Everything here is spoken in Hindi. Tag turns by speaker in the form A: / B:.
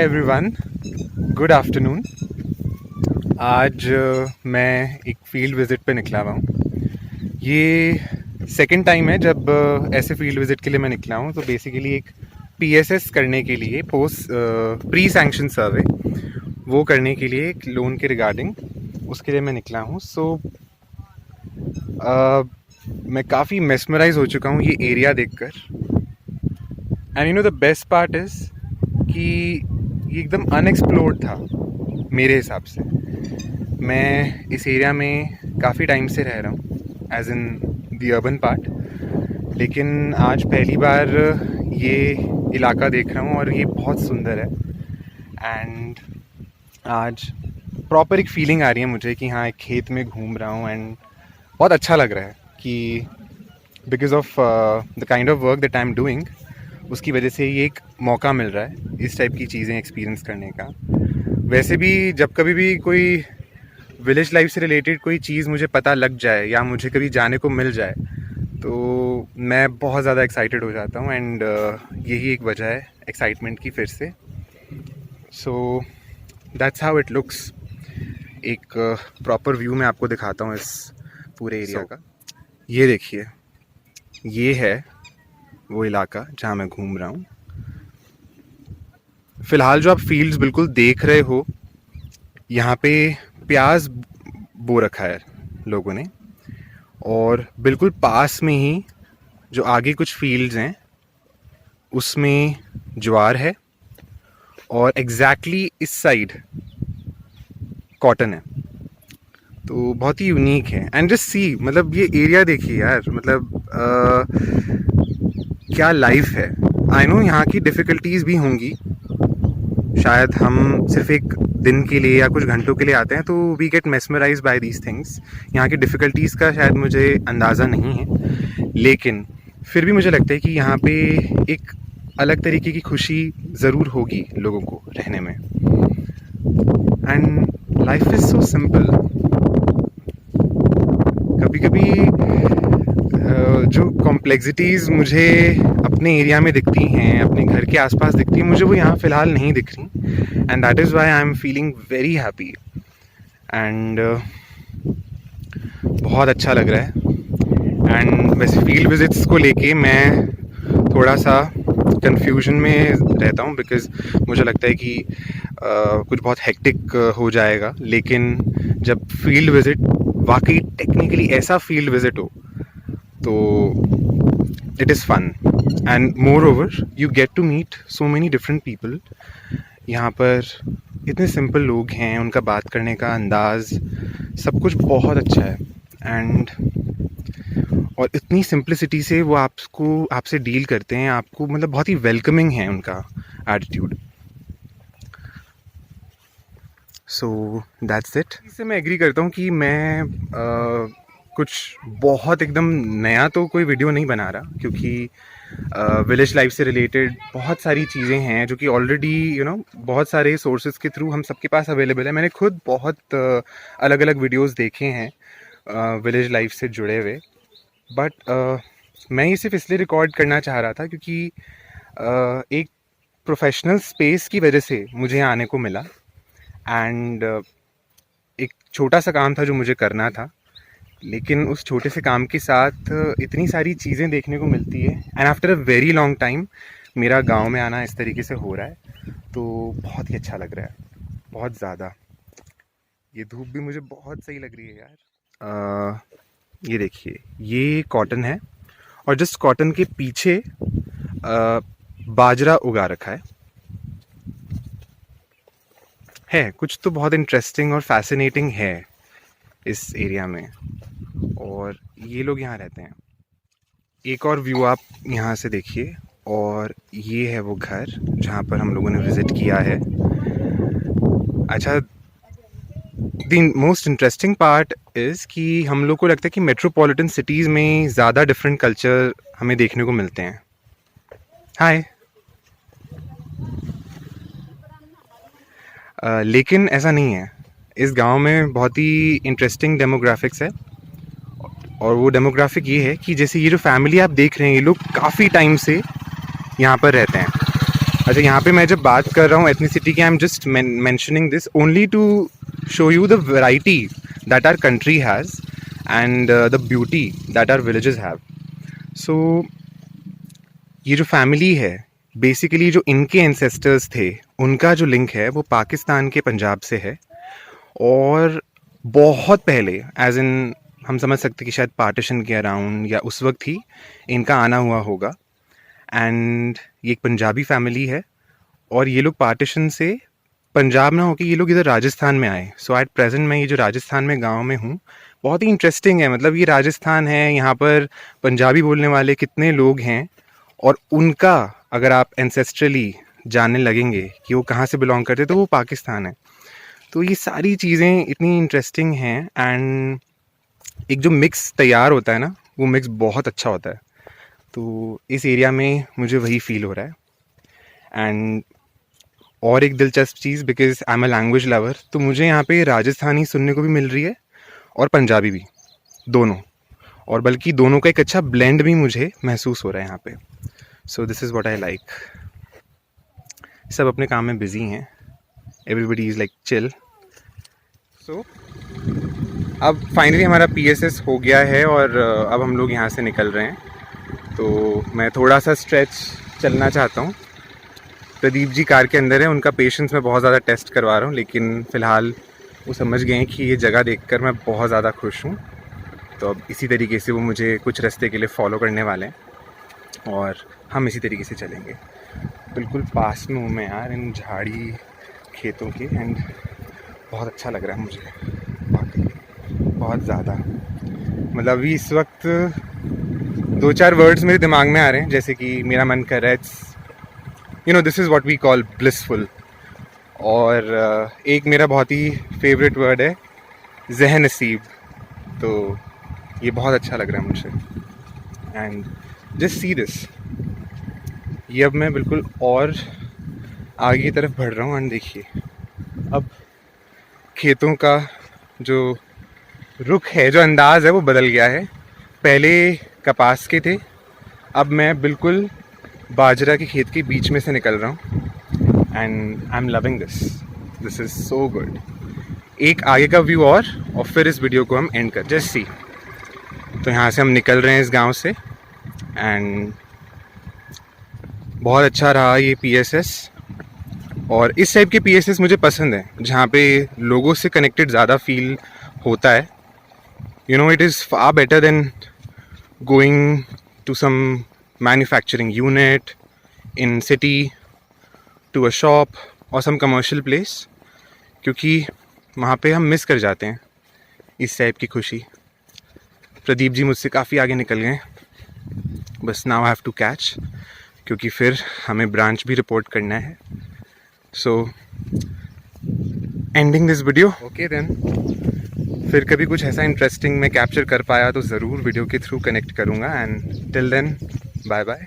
A: Everyone, good afternoon. आज मैं एक फील्ड विज़िट पे निकला हुआ हूँ। ये सेकंड टाइम है जब ऐसे फील्ड विज़िट के लिए मैं निकला हूँ। तो बेसिकली एक पीएसएस करने के लिए, पोस्ट प्री सैंक्शन सर्वे, वो करने के लिए एक लोन के रिगार्डिंग, उसके लिए मैं निकला हूँ। मैं काफ़ी मेस्मराइज हो चुका हूँ ये एरिया देखकर। And you know the best part is कि ये एकदम अनएक्सप्लोर्ड था मेरे हिसाब से। मैं इस एरिया में काफ़ी टाइम से रह रहा हूँ, as in the urban part, लेकिन आज पहली बार ये इलाका देख रहा हूँ और ये बहुत सुंदर है। एंड आज प्रॉपर एक फीलिंग आ रही है मुझे कि हाँ, एक खेत में घूम रहा हूँ एंड बहुत अच्छा लग रहा है कि because of the kind of work that I am doing, उसकी वजह से ये एक मौका मिल रहा है इस टाइप की चीज़ें एक्सपीरियंस करने का। वैसे भी जब कभी भी कोई विलेज लाइफ से रिलेटेड कोई चीज़ मुझे पता लग जाए या मुझे कभी जाने को मिल जाए तो मैं बहुत ज़्यादा एक्साइटेड हो जाता हूँ। एंड यही एक वजह है एक्साइटमेंट की फिर से। So that's how it looks. एक प्रॉपर व्यू मैं आपको दिखाता हूँ इस पूरे एरिया का। ये देखिए, ये है वो इलाका जहाँ मैं घूम रहा हूँ। फ़िलहाल जो आप फील्ड्स बिल्कुल देख रहे हो, यहाँ पे प्याज बो रखा है लोगों ने, और बिल्कुल पास में ही जो आगे कुछ फील्ड्स हैं उसमें ज्वार है, और एग्जैक्टली इस साइड कॉटन है। तो बहुत ही यूनिक है। एंड जस्ट सी, मतलब ये एरिया देखिए यार, मतलब क्या लाइफ है। आई नो यहाँ की डिफ़िकल्टीज़ भी होंगी, शायद हम सिर्फ एक दिन के लिए या कुछ घंटों के लिए आते हैं तो we get mesmerise by these things. यहाँ की डिफ़िकल्टीज़ का शायद मुझे अंदाज़ा नहीं है, लेकिन फिर भी मुझे लगता है कि यहाँ पे एक अलग तरीके की खुशी ज़रूर होगी लोगों को रहने में। And life is so simple. कभी कभी जो कॉम्प्लेक्सिटीज़ मुझे अपने एरिया में दिखती हैं, अपने घर के आसपास दिखती हैं, मुझे वो यहाँ फ़िलहाल नहीं दिख रही। And that is why I am feeling very happy. And बहुत अच्छा लग रहा है। एंड वैसे फील्ड विज़िट्स को लेके मैं थोड़ा सा कन्फ्यूजन में रहता हूँ, बिकॉज़ मुझे लगता है कि कुछ बहुत हेक्टिक हो जाएगा। लेकिन जब फील्ड विज़िट वाकई टेक्निकली ऐसा फील्ड विज़िट हो तो it is fun. And moreover you get to meet so many different people. यहाँ पर इतने सिंपल लोग हैं, उनका बात करने का अंदाज़, सब कुछ बहुत अच्छा है। एंड और इतनी सिंप्लिसिटी से वो आपसे डील करते हैं, आपको मतलब बहुत ही वेलकमिंग है उनका एटीट्यूड। So that's it. इससे मैं एग्री करता हूँ कि मैं कुछ बहुत एकदम नया तो कोई वीडियो नहीं बना रहा, क्योंकि विलेज लाइफ से रिलेटेड बहुत सारी चीज़ें हैं जो कि ऑलरेडी बहुत सारे सोर्सेज के थ्रू हम सबके पास अवेलेबल है। मैंने खुद बहुत अलग अलग वीडियोस देखे हैं विलेज लाइफ से जुड़े हुए, बट मैं ये सिर्फ इसलिए रिकॉर्ड करना चाह रहा था क्योंकि एक प्रोफेशनल स्पेस की वजह से मुझे आने को मिला। एंड एक छोटा सा काम था जो मुझे करना था, लेकिन उस छोटे से काम के साथ इतनी सारी चीज़ें देखने को मिलती है। And after a very long time मेरा गांव में आना इस तरीके से हो रहा है, तो बहुत ही अच्छा लग रहा है, बहुत ज़्यादा। ये धूप भी मुझे बहुत सही लग रही है यार। ये देखिए, ये कॉटन है, और जस्ट कॉटन के पीछे बाजरा उगा रखा है कुछ तो बहुत इंटरेस्टिंग और फैसिनेटिंग है इस एरिया में, और ये लोग यहाँ रहते हैं। एक और व्यू आप यहाँ से देखिए, और ये है वो घर जहाँ पर हम लोगों ने विज़िट किया है। अच्छा, the most interesting part is कि हम लोग को लगता है कि मेट्रोपॉलिटन सिटीज़ में ज़्यादा डिफरेंट कल्चर हमें देखने को मिलते हैं। हाय। लेकिन ऐसा नहीं है। इस गांव में बहुत ही इंटरेस्टिंग डेमोग्राफिक्स है, और वो डेमोग्राफिक ये है कि जैसे ये जो फैमिली आप देख रहे हैं, ये लोग काफ़ी टाइम से यहाँ पर रहते हैं। अच्छा, यहाँ पे मैं जब बात कर रहा हूँ एथनिसिटी की, I am just mentioning this only to show you the variety that our country has and the beauty that our villages have. So ये जो फैमिली है, बेसिकली जो इनके एंसेस्टर्स थे, उनका जो लिंक है वो पाकिस्तान के पंजाब से है. और बहुत पहले, एज इन हम समझ सकते कि शायद पार्टीशन के अराउंड या उस वक्त ही इनका आना हुआ होगा. एंड ये एक पंजाबी फैमिली है और ये लोग पार्टीशन से पंजाब ना होकर ये लोग इधर राजस्थान में आए. सो एट प्रेजेंट मैं ये जो राजस्थान में गांव में हूँ, बहुत ही इंटरेस्टिंग है. मतलब ये राजस्थान है, यहाँ पर पंजाबी बोलने वाले कितने लोग हैं और उनका अगर आप एंसेस्ट्रली जानने लगेंगे कि वो कहाँ से बिलोंग करते तो वो पाकिस्तान है. तो ये सारी चीज़ें इतनी इंटरेस्टिंग हैं एंड एक जो मिक्स तैयार होता है ना, वो मिक्स बहुत अच्छा होता है. तो इस एरिया में मुझे वही फील हो रहा है. एंड और एक दिलचस्प चीज़, because I am a language lover, तो मुझे यहाँ पे राजस्थानी सुनने को भी मिल रही है और पंजाबी भी, दोनों. और बल्कि दोनों का एक अच्छा ब्लेंड भी मुझे महसूस हो रहा है यहाँ पे. So this is what I like. सब अपने काम में बिजी हैं, एवरीबडी इज़ लाइक चिल. सो अब फाइनली हमारा PSS हो गया है और अब हम लोग यहाँ से निकल रहे हैं. तो मैं थोड़ा सा स्ट्रेच चलना चाहता हूँ. प्रदीप जी कार के अंदर है, उनका पेशेंस मैं बहुत ज़्यादा टेस्ट करवा रहा हूँ, लेकिन फ़िलहाल वो समझ गए हैं कि ये जगह देखकर मैं बहुत ज़्यादा खुश हूँ. तो अब इसी तरीके से वो मुझे कुछ रास्ते के लिए फॉलो करने वाले हैं और हम इसी तरीके से चलेंगे. बिल्कुल पास में हूँ मैं यार इन झाड़ी खेतों के. एंड बहुत अच्छा लग रहा है मुझे, वाकई बहुत ज़्यादा. मतलब अभी इस वक्त 2-4 वर्ड्स मेरे दिमाग में आ रहे हैं, जैसे कि मेरा मन कर रहा है, it's this is what we call blissful. और एक मेरा बहुत ही फेवरेट वर्ड है ज़हन नसीब. तो ये बहुत अच्छा लग रहा है मुझे. एंड जस्ट सी दिस, ये अब मैं बिल्कुल और आगे की तरफ बढ़ रहा हूँ. एंड देखिए अब खेतों का जो रुख है, जो अंदाज़ है, वो बदल गया है. पहले कपास के थे, अब मैं बिल्कुल बाजरा के खेत के बीच में से निकल रहा हूँ. And I am loving this. This is so good. एक आगे का व्यू और फिर इस वीडियो को हम एंड कर. Just see. तो यहाँ से हम निकल रहे हैं इस गांव से. एंड बहुत अच्छा रहा ये PSS. और इस टाइप के PSS मुझे पसंद है, जहाँ पे लोगों से कनेक्टेड ज़्यादा फील होता है. It is far better than going to some manufacturing unit in city, to a shop or some commercial place, क्योंकि वहाँ पे हम मिस कर जाते हैं इस टाइप की खुशी. प्रदीप जी मुझसे काफ़ी आगे निकल गए, बस now I have to catch, क्योंकि फिर हमें ब्रांच भी रिपोर्ट करना है. So ending this video. Okay then, फिर कभी कुछ ऐसा इंटरेस्टिंग मैं कैप्चर कर पाया तो ज़रूर वीडियो के थ्रू कनेक्ट करूँगा. And till then, bye bye.